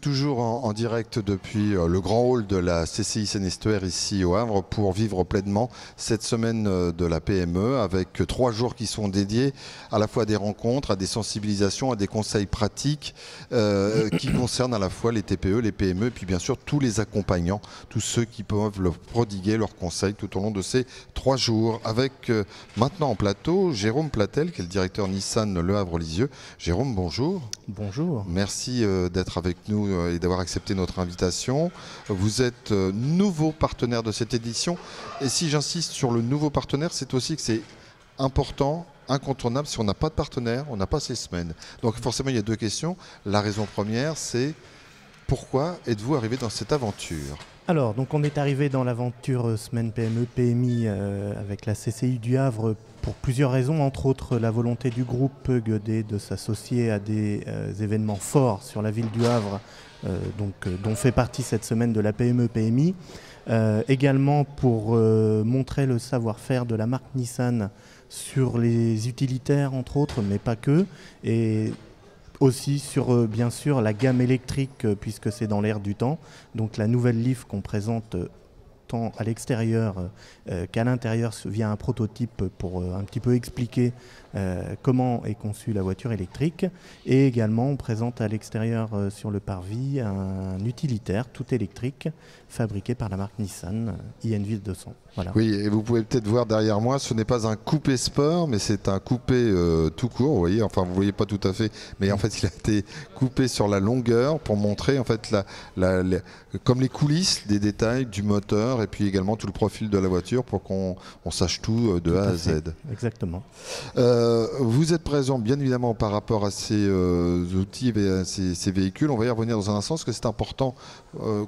Toujours en direct depuis le grand hall de la CCI Seine-Estuaire ici au Havre pour vivre pleinement cette semaine de la PME avec 3 jours qui sont dédiés à la fois à des rencontres, à des sensibilisations, à des conseils pratiques qui concernent à la fois les TPE, les PME et puis bien sûr tous les accompagnants, tous ceux qui peuvent leur prodiguer leurs conseils tout au long de ces 3 jours. Avec maintenant en plateau Jérôme Platel qui est le directeur Nissan Le Havre-Lisieux. Jérôme, bonjour. Bonjour. Merci d'être avec nous et d'avoir accepté notre invitation. Vous êtes nouveau partenaire de cette édition. Et si j'insiste sur le nouveau partenaire, c'est aussi que c'est important, incontournable. Si on n'a pas de partenaire, on n'a pas ces semaines. Donc forcément, il y a 2 questions. La raison première, c'est pourquoi êtes-vous arrivé dans cette aventure ? Alors, donc on est arrivé dans l'aventure semaine PME, PMI avec la CCI du Havre pour plusieurs raisons, entre autres la volonté du groupe Guedet de s'associer à des événements forts sur la ville du Havre, dont fait partie cette semaine de la PME, PMI. Également pour montrer le savoir-faire de la marque Nissan sur les utilitaires, entre autres, mais pas que. Et aussi sur, bien sûr, la gamme électrique, puisque c'est dans l'air du temps. Donc la nouvelle Leaf qu'on présente tant à l'extérieur qu'à l'intérieur via un prototype pour un petit peu expliquer comment est conçue la voiture électrique. Et également, on présente à l'extérieur sur le parvis un utilitaire tout électrique fabriqué par la marque Nissan, INV 200. Voilà. Oui, et vous pouvez peut-être voir derrière moi, ce n'est pas un coupé sport, mais c'est un coupé tout court, vous voyez, enfin vous ne voyez pas tout à fait, mais en fait il a été coupé sur la longueur pour montrer en fait comme les coulisses des détails du moteur et puis également tout le profil de la voiture pour qu'on sache tout de A à Z. Exactement. Vous êtes présent bien évidemment par rapport à ces outils et à ces véhicules, on va y revenir dans un instant parce que c'est important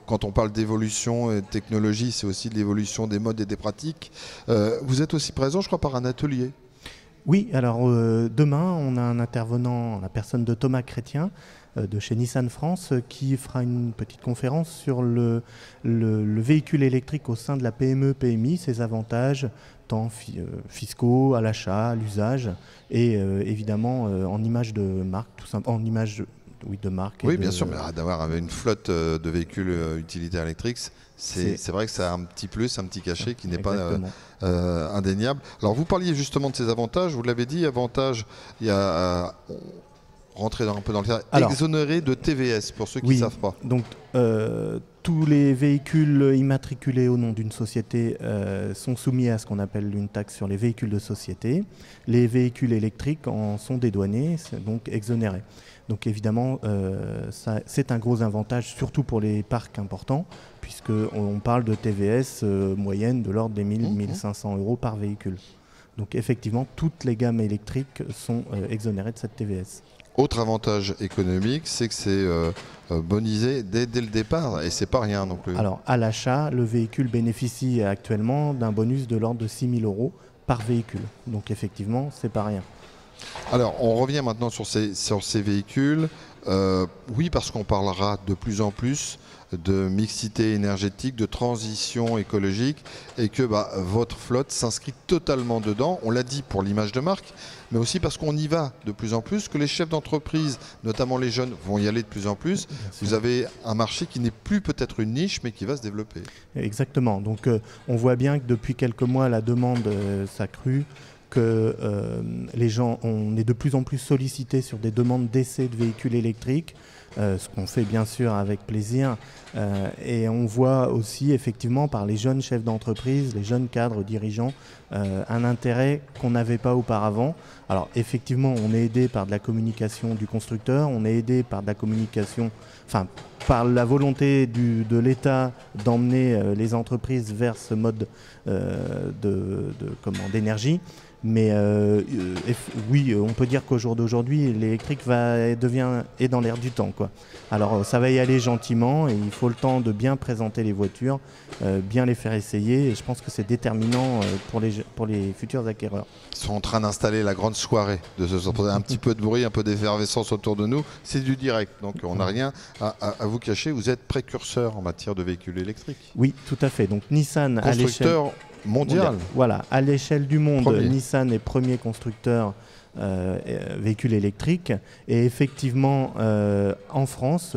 quand on parle d'évolution et de technologie, c'est aussi de l'évolution des modes et des pratiques. Vous êtes aussi présent, je crois, par un atelier. Oui, alors demain, on a un intervenant, la personne de Thomas Chrétien, de chez Nissan France, qui fera une petite conférence sur le véhicule électrique au sein de la PME, PMI, ses avantages, tant fiscaux, à l'achat, à l'usage, et évidemment en image de marque, tout simplement, en image de marque. Oui, bien sûr, mais d'avoir une flotte de véhicules utilitaires électriques, c'est vrai que ça a un petit plus, un petit cachet qui n'est pas indéniable. Alors vous parliez justement de ces avantages, vous l'avez dit, avantages, il y a rentrer un peu dans le terrain, exonéré de TVS pour ceux qui ne savent pas. Donc tous les véhicules immatriculés au nom d'une société sont soumis à ce qu'on appelle une taxe sur les véhicules de société. Les véhicules électriques en sont dédouanés, donc exonérés. Donc évidemment, c'est un gros avantage, surtout pour les parcs importants, puisqu'on parle de TVS moyenne de l'ordre des 1 500 € par véhicule. Donc effectivement, toutes les gammes électriques sont exonérées de cette TVS. Autre avantage économique, c'est que c'est bonisé dès le départ, et c'est pas rien non plus. Alors à l'achat, le véhicule bénéficie actuellement d'un bonus de l'ordre de 6 000 € par véhicule. Donc effectivement, c'est pas rien. Alors, on revient maintenant sur ces véhicules. Oui, parce qu'on parlera de plus en plus de mixité énergétique, de transition écologique, et que votre flotte s'inscrit totalement dedans. On l'a dit pour l'image de marque, mais aussi parce qu'on y va de plus en plus, que les chefs d'entreprise, notamment les jeunes, vont y aller de plus en plus. Vous avez un marché qui n'est plus peut-être une niche, mais qui va se développer. Exactement. Donc, on voit bien que depuis quelques mois, la demande s'accrue, que les gens, on est de plus en plus sollicités sur des demandes d'essais de véhicules électriques, ce qu'on fait bien sûr avec plaisir. Et on voit aussi effectivement par les jeunes chefs d'entreprise, les jeunes cadres dirigeants, un intérêt qu'on n'avait pas auparavant. Alors effectivement, on est aidé par de la communication du constructeur, on est aidé par de la communication, par la volonté de l'État d'emmener les entreprises vers ce mode d'énergie. Mais oui, on peut dire qu'au jour d'aujourd'hui, l'électrique est dans l'air du temps, quoi. Alors ça va y aller gentiment et il faut le temps de bien présenter les voitures, bien les faire essayer. Et je pense que c'est déterminant pour les futurs acquéreurs. Ils sont en train d'installer la grande soirée, un petit peu de bruit, un peu d'effervescence autour de nous. C'est du direct, donc on n'a rien à vous cacher. Vous êtes précurseur en matière de véhicules électriques. Oui, tout à fait. Donc Nissan, constructeur Mondial. Voilà, à l'échelle du monde, Premier. Nissan est premier constructeur véhicules électriques. Et effectivement, en France,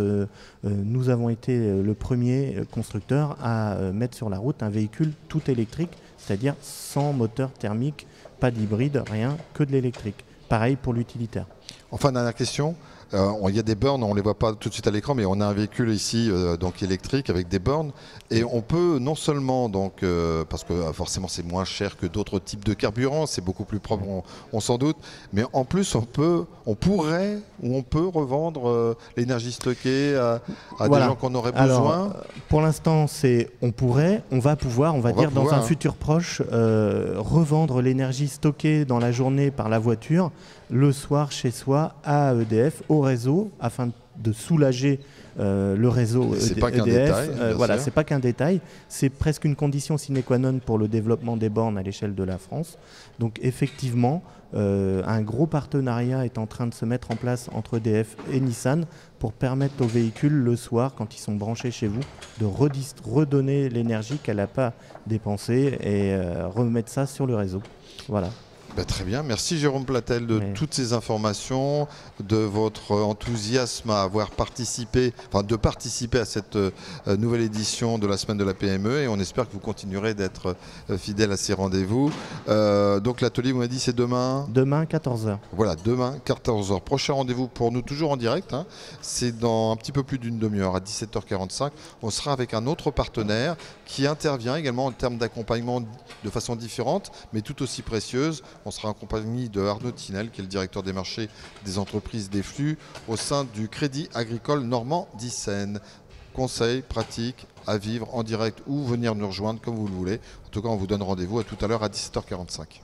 nous avons été le premier constructeur à mettre sur la route un véhicule tout électrique, c'est-à-dire sans moteur thermique, pas d'hybride, rien, que de l'électrique. Pareil pour l'utilitaire. Enfin, dernière question. Il y a des bornes, on ne les voit pas tout de suite à l'écran, mais on a un véhicule ici donc électrique avec des bornes. Et on peut non seulement, donc, parce que forcément c'est moins cher que d'autres types de carburant, c'est beaucoup plus propre, on s'en doute, mais en plus on pourrait ou on peut revendre l'énergie stockée à Voilà. des gens qu'on aurait besoin. Alors, pour l'instant, c'est on pourrait, on va pouvoir, dans un futur proche, revendre l'énergie stockée dans la journée par la voiture le soir chez soi à EDF, au réseau, afin de soulager le réseau C'est pas EDF. qu'un détail, Voilà, sûr. c'est pas qu'un détail, c'est presque une condition sine qua non pour le développement des bornes à l'échelle de la France. Donc effectivement, un gros partenariat est en train de se mettre en place entre EDF et Nissan pour permettre aux véhicules le soir, quand ils sont branchés chez vous, de redonner l'énergie qu'elle n'a pas dépensée et remettre ça sur le réseau. Voilà. Très bien, merci Jérôme Platel de toutes ces informations, de votre enthousiasme à avoir participé, de participer à cette nouvelle édition de la semaine de la PME, et on espère que vous continuerez d'être fidèle à ces rendez-vous. Donc l'atelier, vous m'avez dit, c'est demain ? Demain, 14h. Voilà, demain, 14h. Prochain rendez-vous pour nous, toujours en direct, hein. C'est dans un petit peu plus d'une demi-heure, à 17h45. On sera avec un autre partenaire qui intervient également en termes d'accompagnement de façon différente, mais tout aussi précieuse. On sera en compagnie de Arnaud Tinel, qui est le directeur des marchés des entreprises des flux au sein du Crédit Agricole Normandie-Seine. Conseils pratiques à vivre en direct ou venir nous rejoindre comme vous le voulez. En tout cas, on vous donne rendez-vous à tout à l'heure à 17h45.